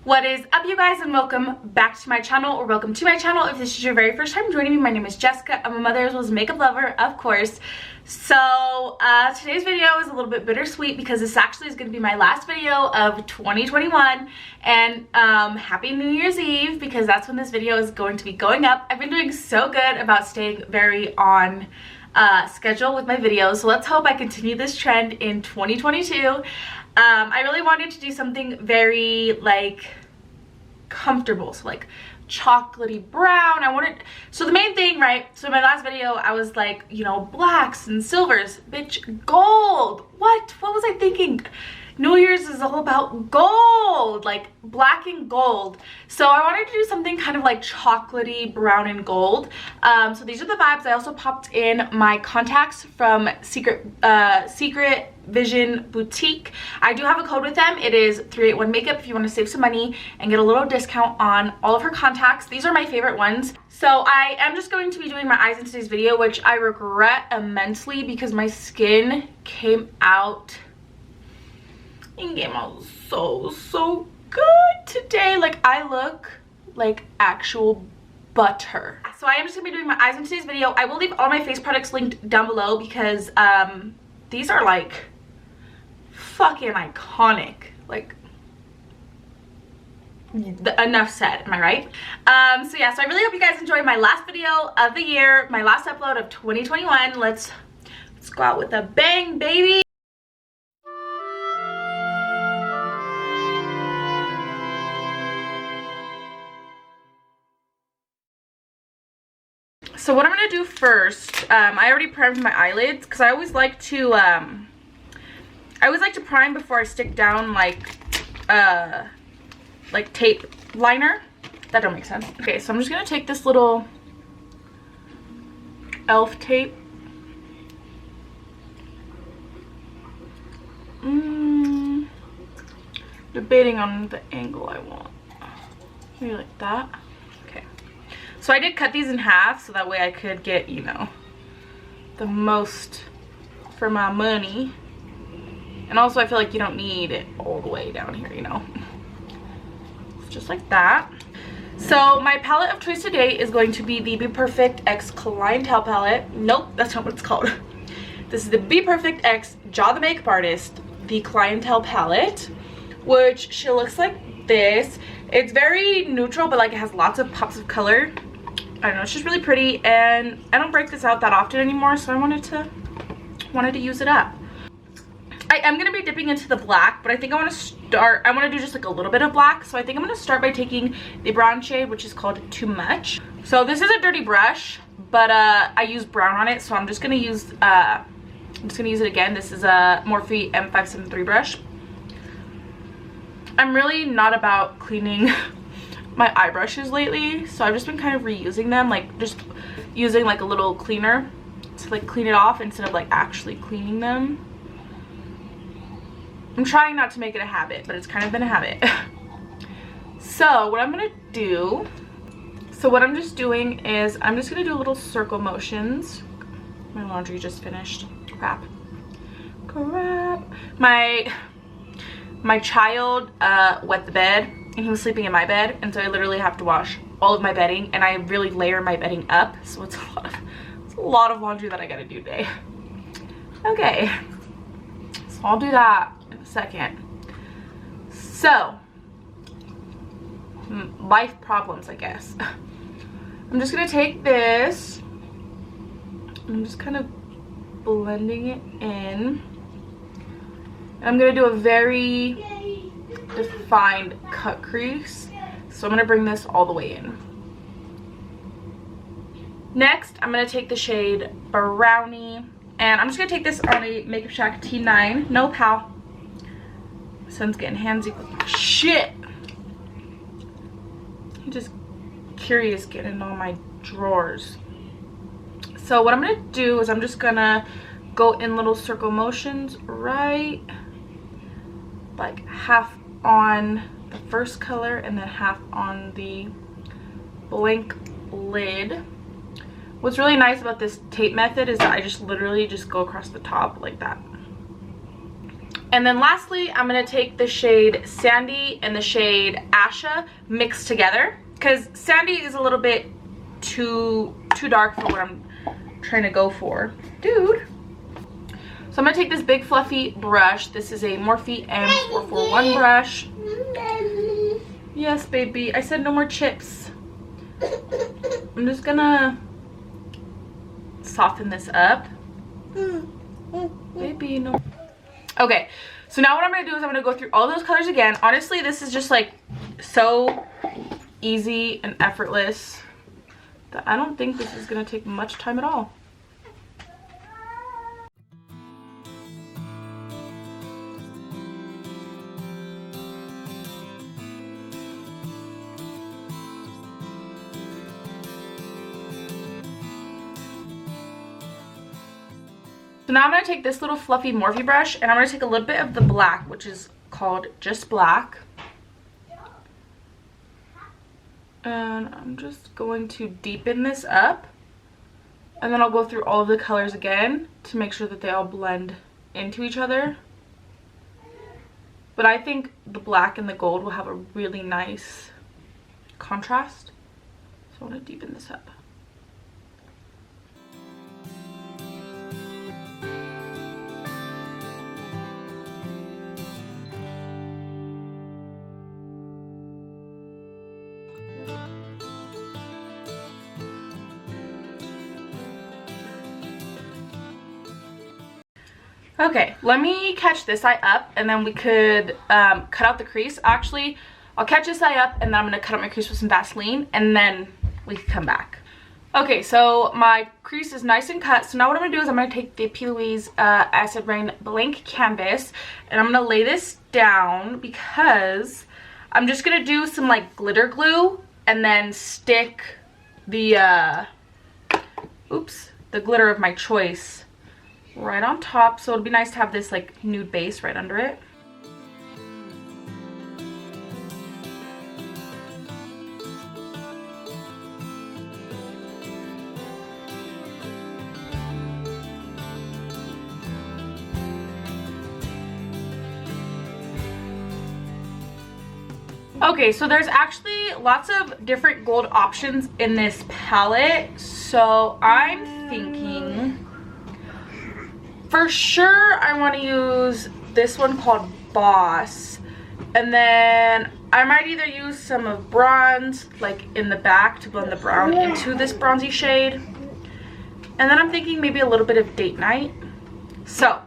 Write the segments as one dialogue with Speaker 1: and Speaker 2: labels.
Speaker 1: What is up, you guys, and welcome back to my channel, or welcome to my channel if this is your very first time joining me. My name is Jessica. I'm a mother as well as a makeup lover, of course. So today's video is a little bit bittersweet because this actually is going to be my last video of 2021, and happy New Year's Eve, because that's when this video is going to be going up. I've been doing so good about staying very on schedule with my videos, so let's hope I continue this trend in 2022. I really wanted to do something very like comfortable, so like chocolatey brown. So the main thing, right, so in my last video I was like, you know, blacks and silvers. Bitch, gold. What was I thinking? New Year's is all about gold, like black and gold. So I wanted to do something kind of like chocolatey brown and gold. So these are the vibes. I also popped in my contacts from Secret Vision Boutique. I do have a code with them. It is 381 makeup if you want to save some money and get a little discount on all of her contacts. These are my favorite ones. So I am just going to be doing my eyes in today's video, which I regret immensely because my skin came out so good today. Like, I look like actual butter. So I am just gonna be doing my eyes in today's video. I will leave all my face products linked down below because these are like fucking iconic. Like, enough said, am I right? So yeah, so I really hope you guys enjoyed my last video of the year, my last upload of 2021. Let's go out with a bang, baby. So what I'm gonna do first, I already primed my eyelids because I always like to prime before I stick down like tape liner. That don't make sense. Okay, so I'm just gonna take this little elf tape. Debating on the angle I want. Maybe like that. So I did cut these in half so that way I could get, you know, the most for my money. And also I feel like you don't need it all the way down here, you know. Just like that. So my palette of choice today is going to be the BPerfect X Clientele palette. Nope, that's not what it's called. This is the BPerfect X Jaw the Makeup Artist, the Clientele palette, which she looks like this. It's very neutral, but like it has lots of pops of color. I don't know, it's just really pretty, and I don't break this out that often anymore, so I wanted to use it up. I am going to be dipping into the black, but I think I want to do just like a little bit of black. So I think I'm going to start by taking the brown shade, which is called Too Much. So this is a dirty brush, but I use brown on it, so I'm just going to use it again. This is a Morphe M573 brush. I'm really not about cleaning my eye brushes lately, so I've just been kind of reusing them, like just using like a little cleaner to like clean it off instead of like actually cleaning them. I'm trying not to make it a habit, but it's kind of been a habit. So what I'm gonna do, what I'm just doing is I'm just gonna do little circle motions. My laundry just finished. Crap. My child wet the bed, and he was sleeping in my bed, and so I literally have to wash all of my bedding, and I really layer my bedding up, so it's a lot of laundry that I gotta do today. Okay, so I'll do that in a second. So life problems, I guess. I'm just gonna take this, I'm just kind of blending it in. I'm gonna do a very defined cut crease, so I'm gonna bring this all the way in. Next, I'm gonna take the shade Brownie, and I'm just gonna take this on a Makeup Shack T9. No, pal. My son's getting handsy with shit. He's just curious getting in all my drawers. So what I'm gonna do is I'm just gonna go in little circle motions, right, like half on the first color and then half on the blank lid. What's really nice about this tape method is that I just literally just go across the top like that. And then lastly, I'm going to take the shade Sandy and the shade Asha mixed together, because Sandy is a little bit too dark for what I'm trying to go for. Dude. So I'm going to take this big fluffy brush. This is a Morphe M441 brush. Yes, baby. I said no more chips. I'm just going to soften this up. Baby, no. Okay, so now what I'm going to do is I'm going to go through all those colors again. Honestly, this is just like so easy and effortless that I don't think this is going to take much time at all. So now I'm going to take this little fluffy Morphe brush and I'm going to take a little bit of the black, which is called Just Black. And I'm just going to deepen this up. And then I'll go through all of the colors again to make sure that they all blend into each other. But I think the black and the gold will have a really nice contrast. So I want to deepen this up. Okay, let me catch this eye up and then we could cut out the crease. Actually, I'll catch this eye up and then I'm going to cut out my crease with some Vaseline and then we can come back. Okay, so my crease is nice and cut. So now what I'm going to do is I'm going to take the P.Louise Acid Rain Blank Canvas and I'm going to lay this down because I'm just going to do some like glitter glue and then stick the glitter of my choice right on top, so it'll be nice to have this like nude base right under it. Okay, so there's actually lots of different gold options in this palette, so I'm thinking for sure I want to use this one called Boss, and then I might either use some of bronze like in the back to blend the brown into this bronzy shade, and then I'm thinking maybe a little bit of Date Night. So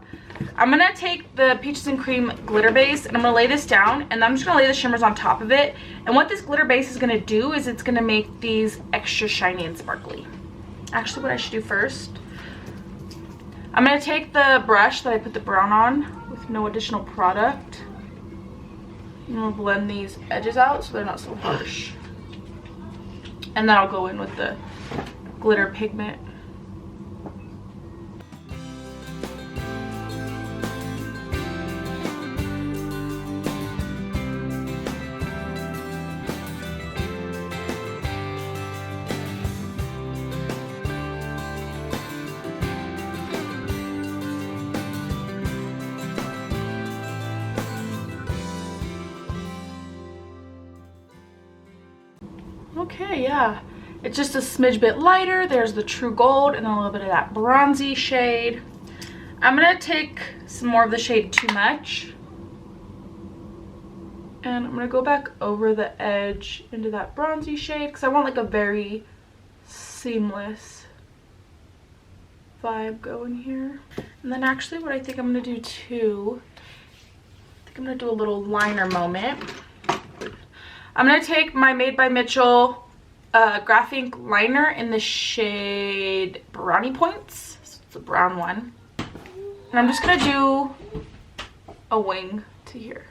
Speaker 1: I'm gonna take the Peaches and Cream glitter base and I'm gonna lay this down and I'm just gonna lay the shimmers on top of it, and what this glitter base is gonna do is it's gonna make these extra shiny and sparkly. Actually, what I should do first, I'm going to take the brush that I put the brown on with no additional product. I'm going to blend these edges out so they're not so harsh. And then I'll go in with the glitter pigment. Okay, yeah, it's just a smidge bit lighter. There's the true gold and a little bit of that bronzy shade. I'm gonna take some more of the shade Too Much and I'm gonna go back over the edge into that bronzy shade because I want like a very seamless vibe going here. And then actually what I think I'm gonna do too, I think I'm gonna do a little liner moment. I'm going to take my Made by Mitchell Graph Ink liner in the shade Brownie Points. So it's a brown one. And I'm just going to do a wing to here.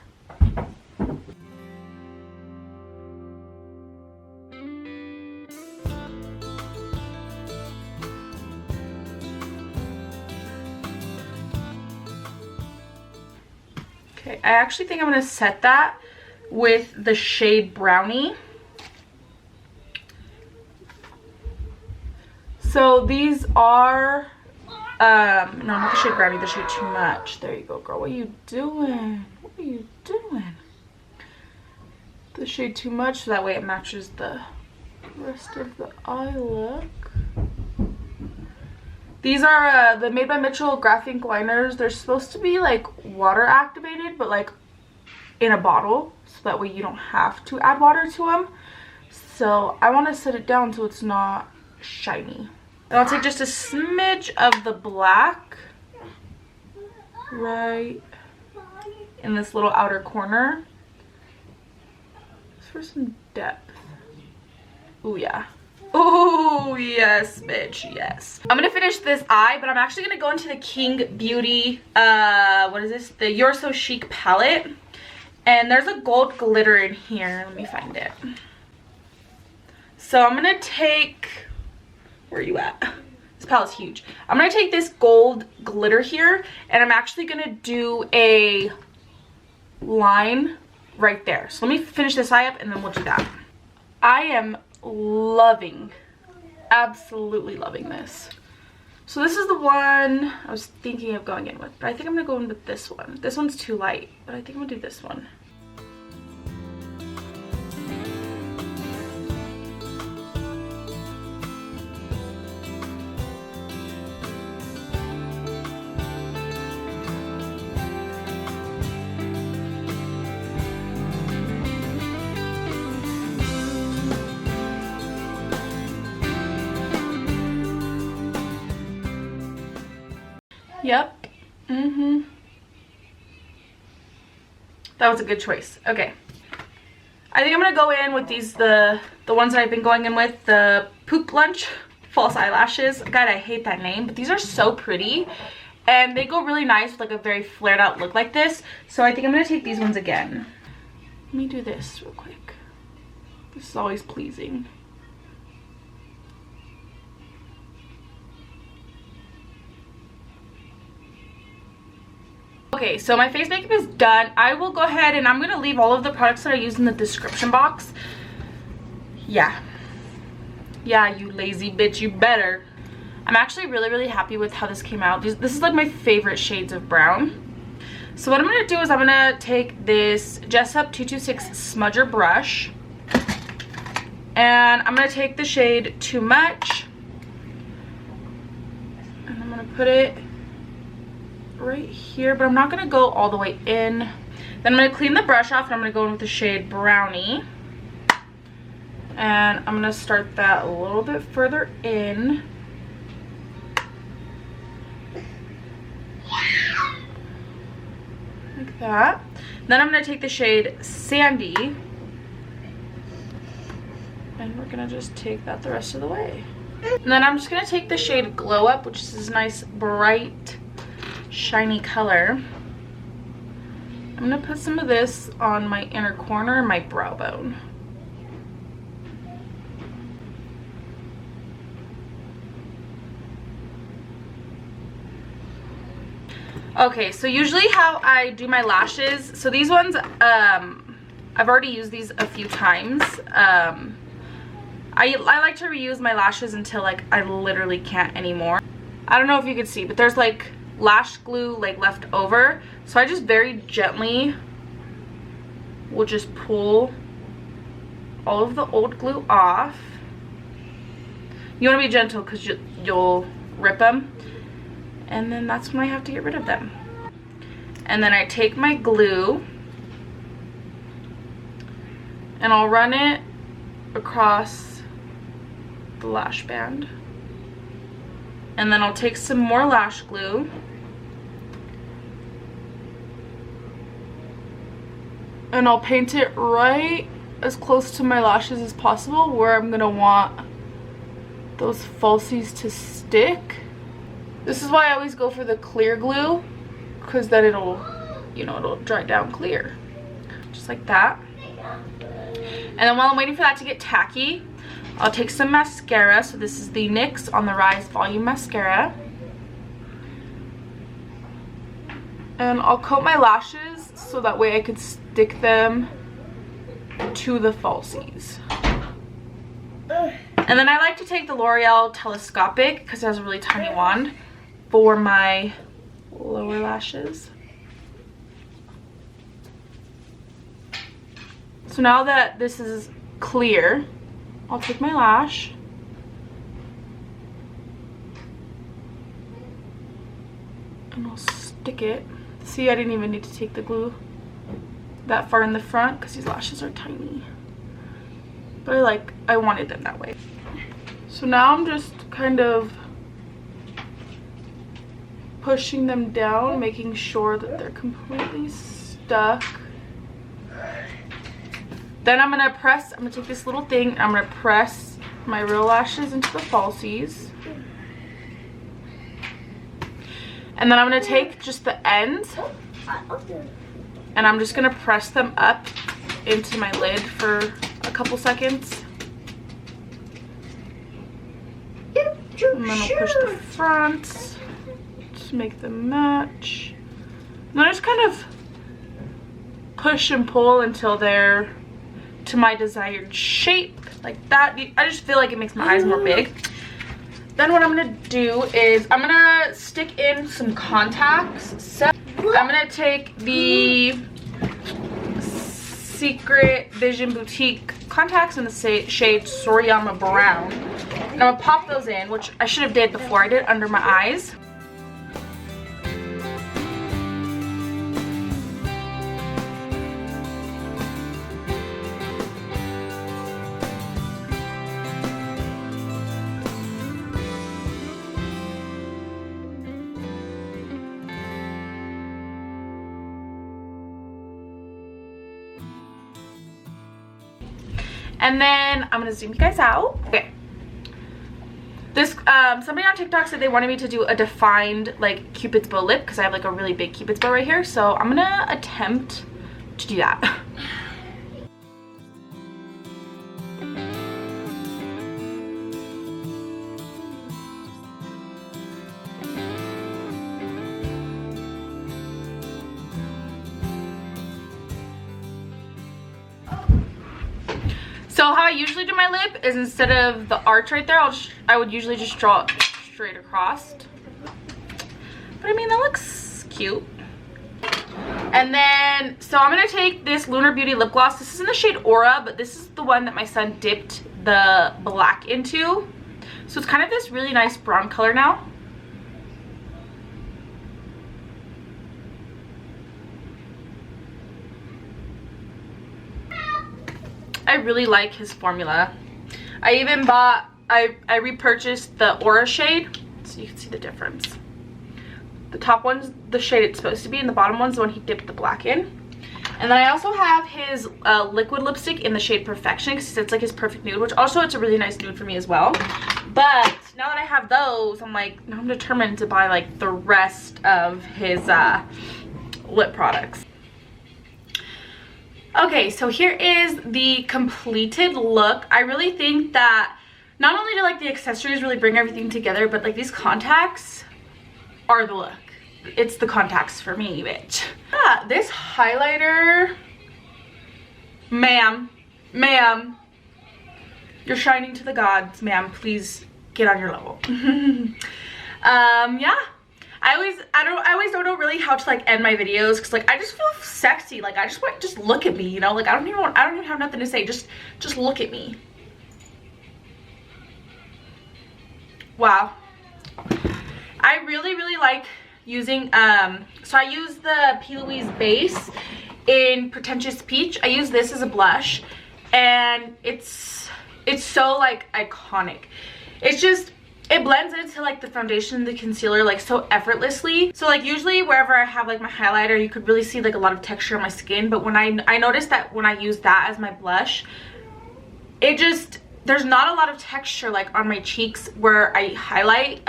Speaker 1: Okay, I actually think I'm going to set that with the shade Brownie. So these are No, not the shade Brownie, the shade Too Much. There you go, girl. What are you doing? What are you doing? The shade Too Much, so that way it matches the rest of the eye look. These are the Made by Mitchell Graph Ink liners. They're supposed to be like water activated, but like in a bottle, so that way you don't have to add water to them. So I want to set it down so it's not shiny. And I'll take just a smidge of the black right in this little outer corner. Just for some depth. Oh yeah. Oh yes, bitch, yes. I'm gonna finish this eye, but I'm actually gonna go into the King Beauty, what is this? The You're So Chic palette. And there's a gold glitter in here. Let me find it. So I'm gonna take, where are you at? This palette's huge. I'm gonna take this gold glitter here, and I'm actually gonna do a line right there. So let me finish this eye up and then we'll do that. I am loving, absolutely loving this. So this is the one I was thinking of going in with, but I think I'm gonna go in with this one. This one's too light, but I think I'm gonna do this one. Yep. That was a good choice. Okay. I think I'm gonna go in with these, the ones that I've been going in with, the Poop Lunch false eyelashes. God, I hate that name, but these are so pretty. And they go really nice with like a very flared out look like this. So I think I'm gonna take these ones again. Let me do this real quick. This is always pleasing. Okay, so my face makeup is done. I will go ahead and I'm going to leave all of the products that I use in the description box. Yeah, you lazy bitch, you better. I'm actually really happy with how this came out. This is like my favorite shades of brown. So what I'm going to do is I'm going to take this Jessup 226 smudger brush. And I'm going to take the shade Too Much. And I'm going to put it right here, but I'm not going to go all the way in. Then I'm going to clean the brush off and I'm going to go in with the shade Brownie. And I'm going to start that a little bit further in. Like that. Then I'm going to take the shade Sandy. And we're going to just take that the rest of the way. And then I'm just going to take the shade Glow Up, which is this nice bright shiny color. I'm gonna put some of this on my inner corner and my brow bone. Okay, so usually how I do my lashes, so these ones, I've already used these a few times. I like to reuse my lashes until like I literally can't anymore. I don't know if you can see, but there's like lash glue like left over, so I just very gently will just pull all of the old glue off. You want to be gentle because you'll rip them, and then that's when I have to get rid of them. And then I take my glue and I'll run it across the lash band, and then I'll take some more lash glue and I'll paint it right as close to my lashes as possible where I'm gonna want those falsies to stick. This is why I always go for the clear glue, because then it'll, you know, it'll dry down clear. Just like that. And then while I'm waiting for that to get tacky, I'll take some mascara. So this is the NYX On The Rise Volume Mascara. And I'll coat my lashes so that way I can stick them to the falsies. And then I like to take the L'Oreal Telescopic because it has a really tiny wand. for my lower lashes. So now that this is clear, I'll take my lash and I'll stick it. See, I didn't even need to take the glue that far in the front because these lashes are tiny. But I wanted them that way. So now I'm just kind of pushing them down, making sure that they're completely stuck. Then I'm gonna take this little thing, I'm gonna press my real lashes into the falsies. And then I'm gonna take just the ends and I'm just gonna press them up into my lid for a couple seconds. And then I'll push the front to make them match. And then I just kind of push and pull until they're to my desired shape, like that. I just feel like it makes my eyes more big. Then what I'm gonna do is I'm gonna stick in some contacts. So I'm gonna take the Secret Vision Boutique contacts in the shade Soriyama Brown, and I'm gonna pop those in, which I should have did before I did under my eyes. And then I'm gonna zoom you guys out. Okay. This somebody on TikTok said they wanted me to do a defined like Cupid's bow lip because I have like a really big Cupid's bow right here. So I'm gonna attempt to do that. So how I usually do my lip is instead of the arch right there, I would usually just draw it straight across. But I mean, that looks cute. And then, so I'm going to take this Lunar Beauty lip gloss. This is in the shade Aura, but this is the one that my son dipped the black into. So it's kind of this really nice brown color now. I really like his formula. I even bought, I repurchased the Aura shade, so you can see the difference. The top one's the shade it's supposed to be, and the bottom one's the one he dipped the black in. And then I also have his liquid lipstick in the shade Perfection, because it's like his perfect nude, which also it's a really nice nude for me as well. But now that I have those, I'm like, now I'm determined to buy like the rest of his lip products. Okay, so here is the completed look. I really think that not only do like the accessories really bring everything together, but like these contacts are the look. It's the contacts for me, bitch. Yeah, this highlighter, ma'am, you're shining to the gods, ma'am. Please get on your level. Yeah. I always don't know really how to like end my videos because like I just feel sexy. Like I just want, just look at me, you know? Like I don't even have nothing to say. Just look at me. Wow. I really like using so I use the P.Louise base in Pretentious Peach. I use this as a blush and it's so like iconic. It's just, it blends into like the foundation and the concealer like so effortlessly. So like usually wherever I have like my highlighter, you could really see like a lot of texture on my skin, but when I noticed that when I use that as my blush, it just, there's not a lot of texture like on my cheeks where I highlight.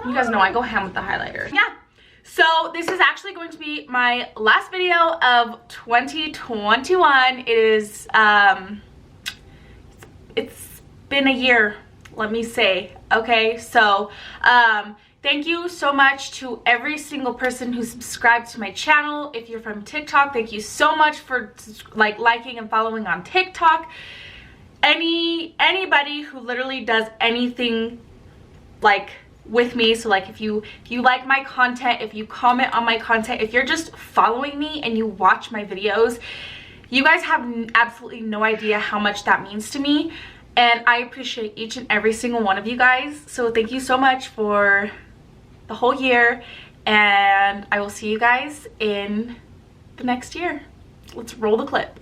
Speaker 1: You guys know I go ham with the highlighter. Yeah, so this is actually going to be my last video of 2021. It is it's been a year, let me say. Okay, so thank you so much to every single person who subscribed to my channel. If you're from TikTok, thank you so much for like liking and following on TikTok. Anybody who literally does anything like with me. So like if you like my content, if you comment on my content, if you're just following me and you watch my videos, you guys have absolutely no idea how much that means to me, and I appreciate each and every single one of you guys. So thank you so much for the whole year, and I will see you guys in the next year. Let's roll the clip.